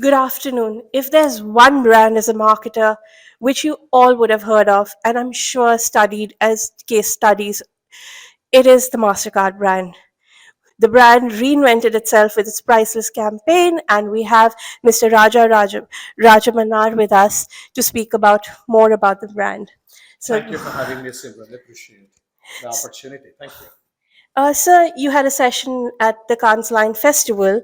Good afternoon. If there's one brand as a marketer which you all would have heard of, and I'm sure studied as case studies, it is the MasterCard brand. The brand reinvented itself with its priceless campaign, and we have Mr. Rajamannar with us to speak about more about the brand. So, Thank you for having me, Simran. Appreciate the opportunity. Thank you. Sir, you had a session at the Cannes Line Festival,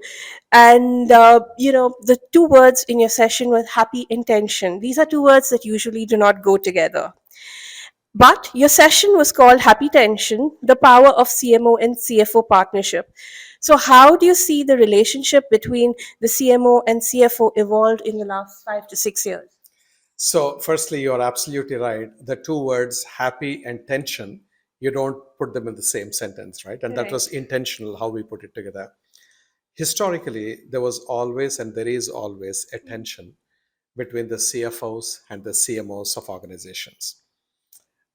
and the two words in your session were happy intention. These are two words that usually do not go together. But your session was called Happy Tension, the power of CMO and CFO partnership. So, how do you see the relationship between the CMO and CFO evolved in the last 5 to 6 years? So, firstly, you're absolutely right. The two words happy and tension, you don't put them in the same sentence, right? And that was Right. intentional how we put it together. Historically, there was always and there is always a tension between the CFOs and the CMOs of organizations.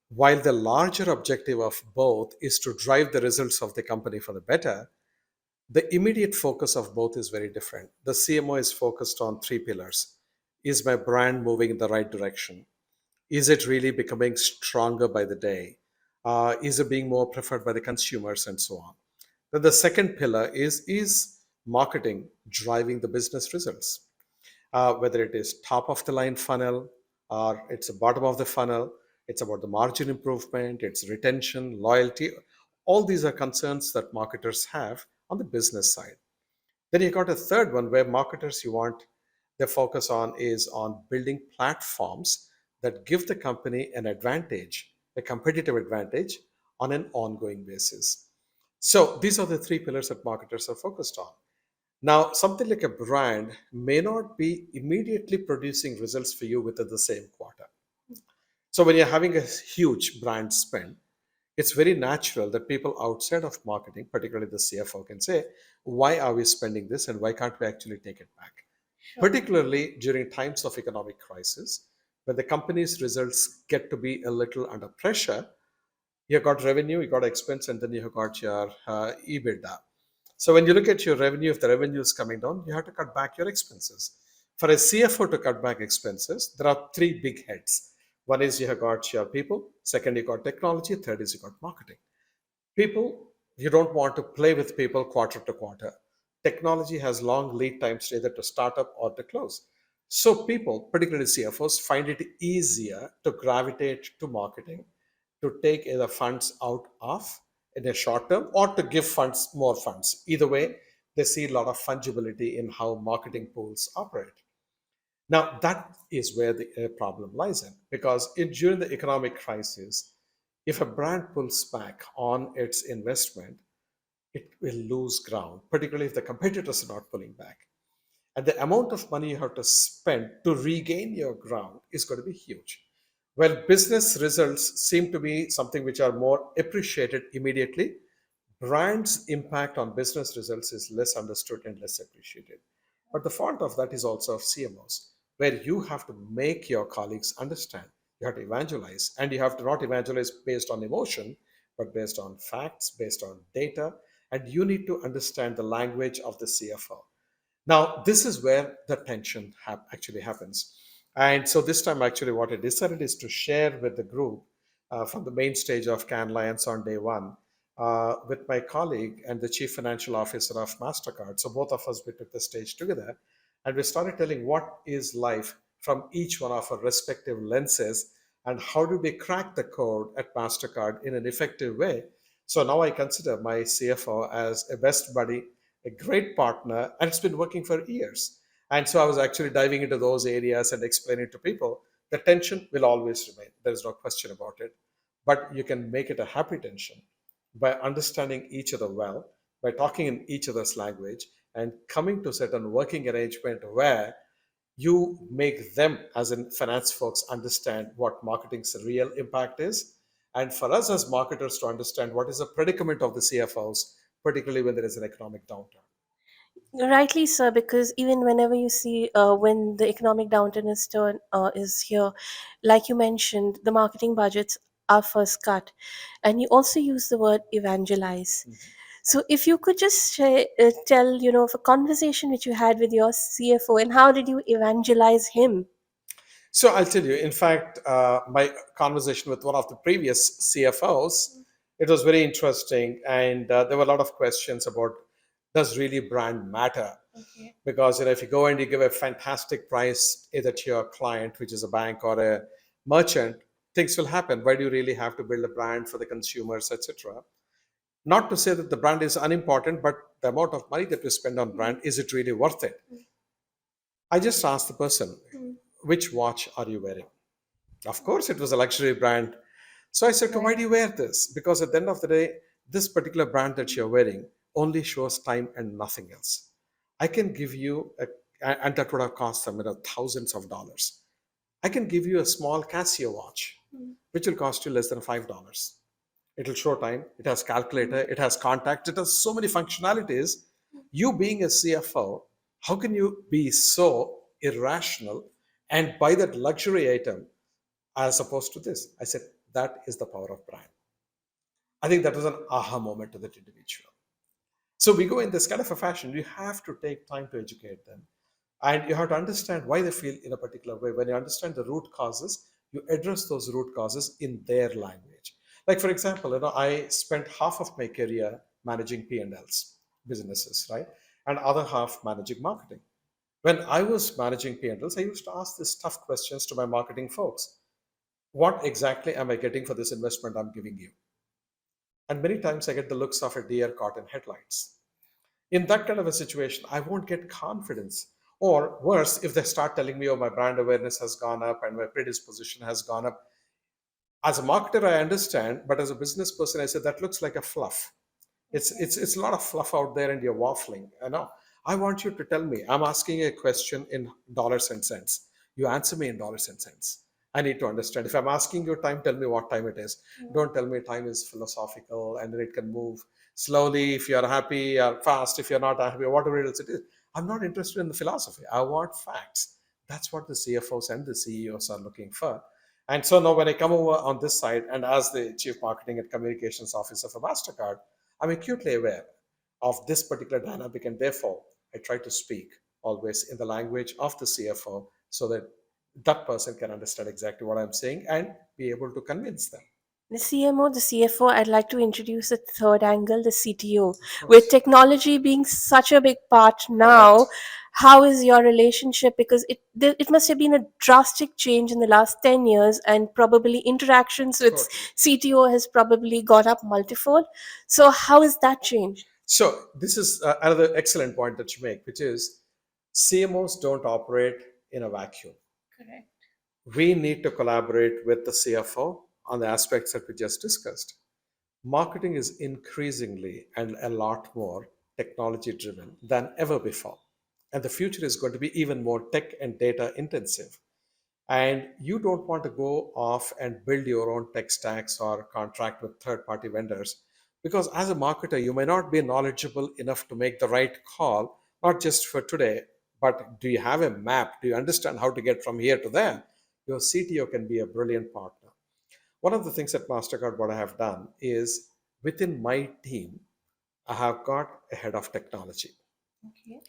While the larger objective of both is to drive the results of the company for the better, the immediate focus of both is very different. The CMO is focused on three pillars. Is my brand moving in the right direction? Is it really becoming stronger by the day? Is it being more preferred by the consumers and so on? Then the second pillar is marketing driving the business results? Whether it is top of the line funnel or it's the bottom of the funnel, it's about the margin improvement, it's retention, loyalty. All these are concerns that marketers have on the business side. Then you got a third one where marketers you want their focus on is on building platforms that give the company an advantage, a competitive advantage on an ongoing basis. So these are the three pillars that marketers are focused on. Now, something like a brand may not be immediately producing results for you within the same quarter. So when you're having a huge brand spend, it's very natural that people outside of marketing, particularly the CFO, can say, why are we spending this and why can't we actually take it back? Sure. Particularly during times of economic crisis, when the company's results get to be a little under pressure, you got revenue, you got expense, and then you have got your EBITDA. So when you look at your revenue, if the revenue is coming down, you have to cut back your expenses. For a CFO to cut back expenses, there are three big heads. One is you have got your people, second you got technology, third is you got marketing. People, you don't want to play with people quarter to quarter. Technology has long lead times either to start up or to close. So people, particularly CFOs, find it easier to gravitate to marketing, to take either funds out of in a short term or to give funds more funds. Either way, they see a lot of fungibility in how marketing pools operate. Now, that is where the problem lies in because during the economic crisis, if a brand pulls back on its investment, it will lose ground, particularly if the competitors are not pulling back. And the amount of money you have to spend to regain your ground is going to be huge. Well, business results seem to be something which are more appreciated immediately. Brand's impact on business results is less understood and less appreciated. But the fault of that is also of CMOs, where you have to make your colleagues understand. You have to evangelize, and you have to not evangelize based on emotion, but based on facts, based on data, and you need to understand the language of the CFO. Now, this is where the tension actually happens. And so this time, actually, what I decided is to share with the group from the main stage of Cannes Lions on day one with my colleague and the chief financial officer of MasterCard. So both of us, we took the stage together and we started telling what is life from each one of our respective lenses and how do we crack the code at MasterCard in an effective way. So now I consider my CFO as a best buddy, a great partner, and it's been working for years. And so I was actually diving into those areas and explaining to people the tension will always remain. There is no question about it. But you can make it a happy tension by understanding each other well, by talking in each other's language, and coming to certain working arrangement where you make them as in finance folks understand what marketing's real impact is, and for us as marketers to understand what is the predicament of the CFOs, particularly when there is an economic downturn. Rightly, sir, because even whenever you see when the economic downturn is here, like you mentioned, the marketing budgets are first cut, and you also use the word evangelize. So if you could just tell, of a conversation which you had with your CFO, and how did you evangelize him? So I'll tell you, in fact, my conversation with one of the previous CFOs, it was very interesting. And there were a lot of questions about, does really brand matter? Because if you go and you give a fantastic price either to your client, which is a bank or a merchant, things will happen. Why do you really have to build a brand for the consumers, etc.? Not to say that the brand is unimportant, but the amount of money that we spend on brand, is it really worth it? I just asked the person, which watch are you wearing? Of course, it was a luxury brand. So I said, why do you wear this? Because at the end of the day, this particular brand that you're wearing only shows time and nothing else. I can give you and that would have cost them thousands of dollars. I can give you a small Casio watch, which will cost you less than $5. It'll show time. It has calculator. It has contacts. It has so many functionalities. You being a CFO, how can you be so irrational and buy that luxury item as opposed to this? I said, that is the power of brand. I think that was an aha moment to that individual. So we go in this kind of a fashion. You have to take time to educate them. And you have to understand why they feel in a particular way. When you understand the root causes, you address those root causes in their language. Like, for example, I spent half of my career managing P&Ls, businesses, right? And other half managing marketing. When I was managing P&Ls, I used to ask these tough questions to my marketing folks. What exactly am I getting for this investment I'm giving you? And many times I get the looks of a deer caught in headlights. In that kind of a situation, I won't get confidence. Or worse, if they start telling me, oh, my brand awareness has gone up and my predisposition has gone up. As a marketer, I understand, but as a business person, I say that looks like a fluff. It's a lot of fluff out there and you're waffling. I want you to tell me. I'm asking a question in dollars and cents. You answer me in dollars and cents. I need to understand. If I'm asking you time, tell me what time it is. Don't tell me time is philosophical and it can move slowly if you're happy or fast if you're not happy or whatever else it is. I'm not interested in the philosophy. I want facts. That's what the CFOs and the CEOs are looking for. And so now when I come over on this side and as the Chief Marketing and Communications Officer for MasterCard, I'm acutely aware of this particular dynamic, and therefore I try to speak always in the language of the CFO so that that person can understand exactly what I'm saying and be able to convince them. The CMO, the CFO, I'd like to introduce a third angle, the CTO. Of With course. technology being such a big part Correct. now, how is your relationship? Because it must have been a drastic change in the last 10 years, and probably interactions with Totally. CTO has probably gone up multifold. So, how has that changed? So this is another excellent point that you make, which is CMOs don't operate in a vacuum. Correct. We need to collaborate with the CFO on the aspects that we just discussed. Marketing is increasingly and a lot more technology driven than ever before. And the future is going to be even more tech and data intensive. And you don't want to go off and build your own tech stacks or contract with third party vendors because as a marketer, you may not be knowledgeable enough to make the right call, not just for today, but do you have a map? Do you understand how to get from here to there? Your CTO can be a brilliant partner. One of the things at MasterCard, what I have done is within my team, I have got a head of technology Okay.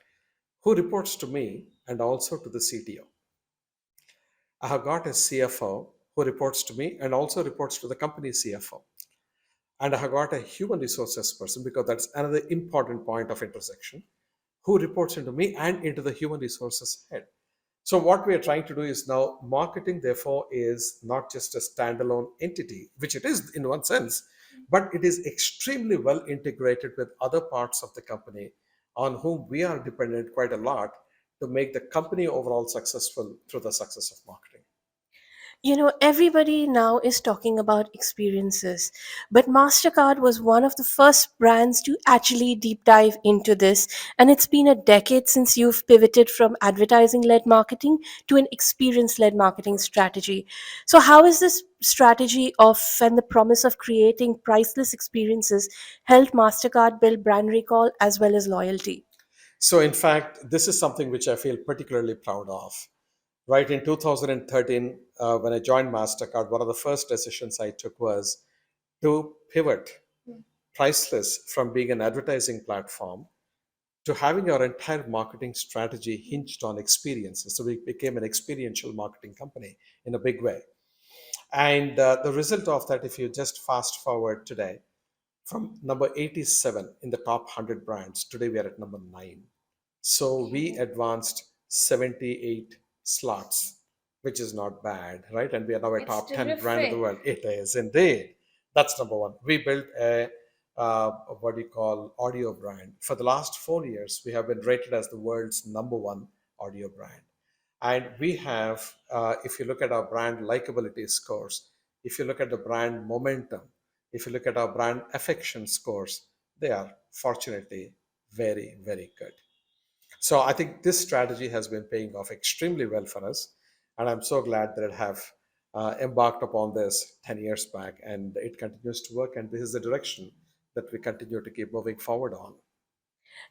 who reports to me and also to the CTO. I have got a CFO who reports to me and also reports to the company CFO. And I have got a human resources person because that's another important point of intersection who reports into me and into the human resources head. So what we are trying to do is now marketing, therefore, is not just a standalone entity, which it is in one sense, but it is extremely well integrated with other parts of the company on whom we are dependent quite a lot to make the company overall successful through the success of marketing. Everybody now is talking about experiences, but MasterCard was one of the first brands to actually deep dive into this. And it's been a decade since you've pivoted from advertising led marketing to an experience led marketing Correct. strategy. So, how is this strategy of and the promise of creating priceless experiences helped MasterCard build brand recall as well as loyalty? So, in fact, this is something which I feel particularly proud of. Right in 2013, when I joined MasterCard, one of the first decisions I took was to pivot Priceless from being an advertising platform to having our entire marketing strategy hinged on experiences. So we became an experiential marketing company in a big way. And the result of that, if you just fast forward today, from number 87 in the top 100 brands, today we are at number 9. So we advanced 78 slots, which is not bad, right? And we are now a It's top 10 brand in the terrific. world. It is indeed. That's number one. We built a what do you call audio brand. For the last 4 years, we have been rated as the world's number one audio brand. And we have, if you look at our brand likability scores, if you look at the brand momentum, if you look at our brand affection scores, they are fortunately very, very good. So I think this strategy has been paying off extremely well for us, and I'm so glad that I have embarked upon this 10 years back, and it continues to work. And this is the direction that we continue to keep moving forward on.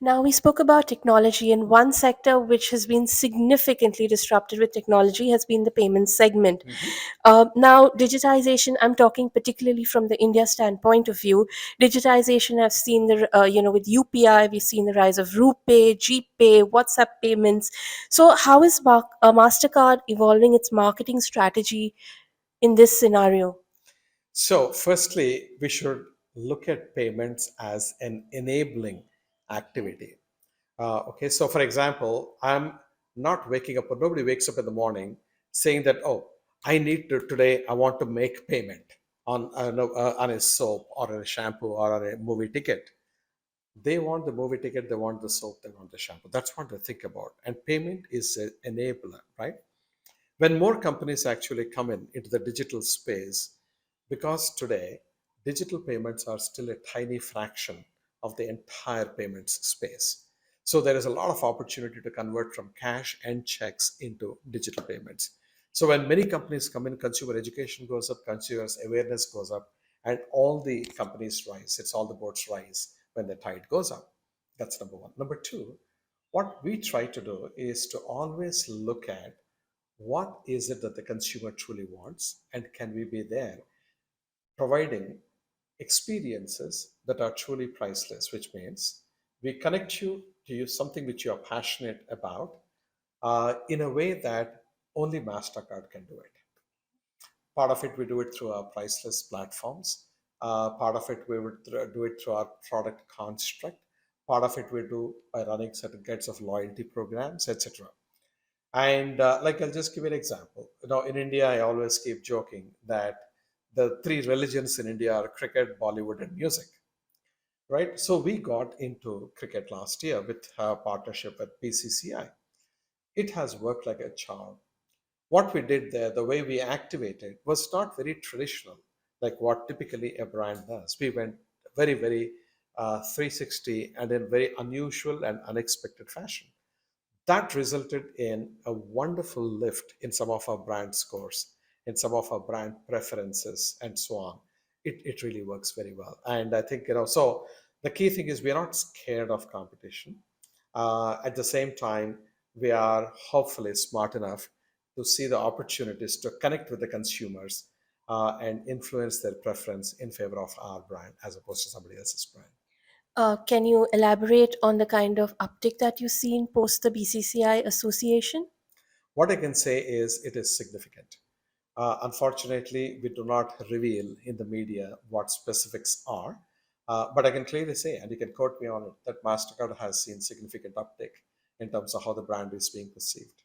Now, we spoke about technology, and one sector which has been significantly disrupted with technology has been the payments segment. Mhm. Now, digitization, I'm talking particularly from the India standpoint of view. Digitization, I've seen with UPI, we've seen the rise of RuPay, GPay, WhatsApp payments. So, how is MasterCard evolving its marketing strategy in this scenario? So, firstly, we should look at payments as an enabling activity. Okay, so for example, I'm not waking up, or nobody wakes up in the morning saying that, oh, I need to today, I want to make payment on no, on a soap or a shampoo or on a movie ticket. They want the movie ticket, they want the soap, they want the shampoo. That's what they think about. And payment is an enabler, right? When more companies actually come in into the digital space, because today digital payments are still a tiny fraction of the entire payments space. So there is a lot of opportunity to convert from cash and checks into digital payments. So when many companies come in, consumer education goes up, consumers awareness goes up, and all the companies rise. It's all the boats rise when the tide goes up. That's number one. Number two, what we try to do is to always look at what is it that the consumer truly wants, and can we be there providing experiences that are truly priceless, which means we connect you to you something which you are passionate about in a way that only MasterCard can do it. Part of it we do it through our priceless platforms. Part of it we would do it through our product construct. Part of it we do by running certain kinds of loyalty programs, etc. And like I'll just give you an example. You know, in India, I always keep joking that the three religions in India are cricket, Bollywood, and music, right? So we got into cricket last year with a partnership with BCCI. It has worked like a charm. What we did there, the way we activated, was not very traditional, like what typically a brand does. We went very, very 360 and in very unusual and unexpected fashion. That resulted in a wonderful lift in some of our brand scores, in some of our brand preferences, and so on. It really works very well. And I think, so the key thing is we're not scared of competition. At the same time, we are hopefully smart enough to see the opportunities to connect with the consumers and influence their preference in favor of our brand as opposed to somebody else's brand. Can you elaborate on the kind of uptick that you've seen post the BCCI association? What I can say is it is significant. Unfortunately, we do not reveal in the media what specifics are, but I can clearly say, and you can quote me on it, that MasterCard has seen significant uptick in terms of how the brand is being perceived.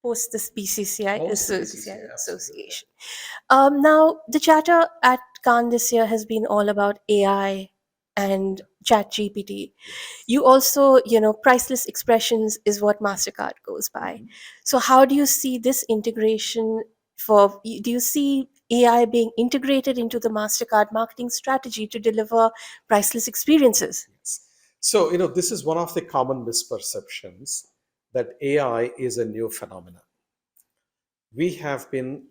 Post this BCCI Post the association. BCCI, absolutely. association. Now, the chatter at Cannes this year has been all about AI and ChatGPT. Yes. You also, priceless expressions is what MasterCard goes by. Mhm. So, how do you see this integration do you see AI being integrated into the MasterCard marketing strategy to deliver priceless experiences? Yes. So, this is one of the common misperceptions that AI is a new phenomenon. We have been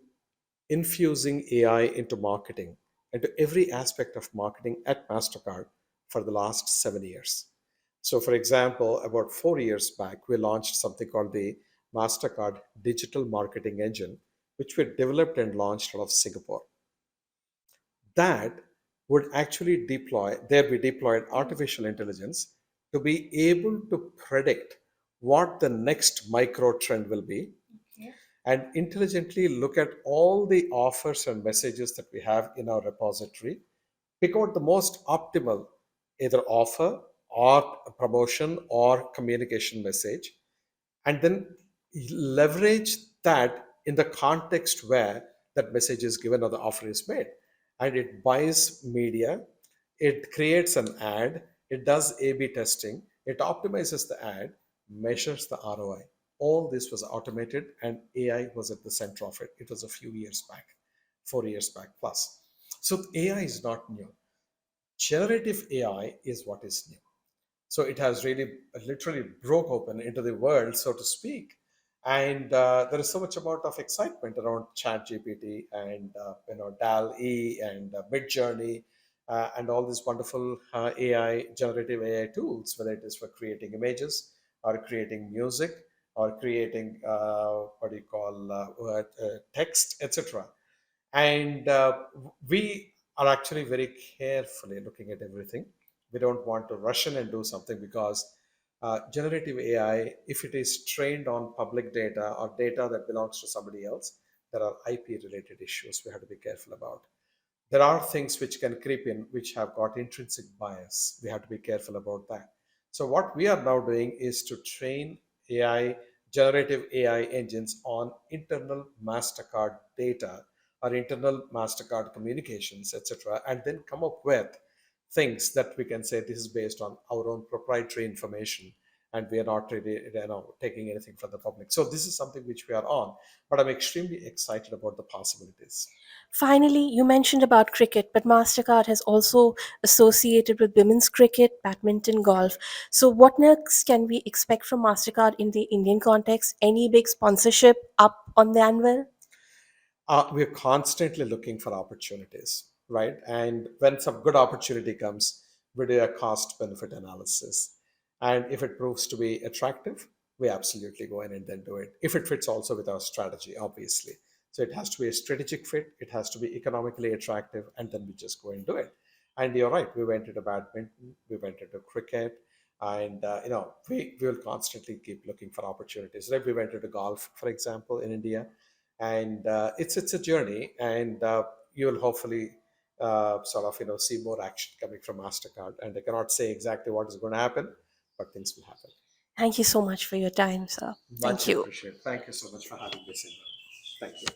infusing AI into marketing, into every aspect of marketing at MasterCard for the last 7 years. So, for example, about 4 years back, we launched something called the MasterCard Digital Marketing Engine, which we developed and launched out of Singapore. That would actually there be deployed artificial intelligence to be able to predict what the next micro trend will be and intelligently look at all the offers and messages that we have in our repository, pick out the most optimal either offer or promotion or communication message, and then leverage that in the context where that message is given or the offer is made. And it buys media, it creates an ad, it does A B testing, it optimizes the ad, measures the ROI. All this was automated and AI was at the center of it. It was a few years back, 4 years back plus. So AI is not new. Generative AI is what is new. So it has really literally broke open into the world, so to speak. And there is so much amount of excitement around chat gpt and dal e and midjourney and all these wonderful ai generative ai tools, whether it is for creating images or creating music or creating what do you call text, etc. And we are actually very carefully looking at everything. We don't want to rush in and do something because generative AI, if it is trained on public data or data that belongs to somebody else, there are IP related issues we have to be careful about. There are things which can creep in which have got intrinsic bias. We have to be careful about that. So what we are now doing is to train AI, generative AI engines on internal Mastercard data or internal Mastercard communications, etc., and then come up with things that we can say this is based on our own proprietary information, and we are not really taking anything from the public. So this is something which we are on, but I'm extremely excited about the possibilities. Finally, you mentioned about cricket, but MasterCard has also associated with women's cricket, badminton, golf. So, what next can we expect from MasterCard in the Indian context? Any big sponsorship up on the anvil? We're constantly looking for opportunities, right? And when some good opportunity comes, we do a cost benefit analysis. And if it proves to be attractive, we absolutely go in and then do it. If it fits also with our strategy, obviously. So it has to be a strategic fit, it has to be economically attractive, and then we just go and do it. And you're right, we went into badminton, we went into cricket, and we will constantly keep looking for opportunities. Right? We went into golf, for example, in India, and it's a journey, and you'll hopefully sort of see more action coming from Mastercard. And I cannot say exactly what is going to happen, but things will happen. Thank you so much for your time, sir. Thank Much you. appreciated. Thank you so much for having this in. Thank you.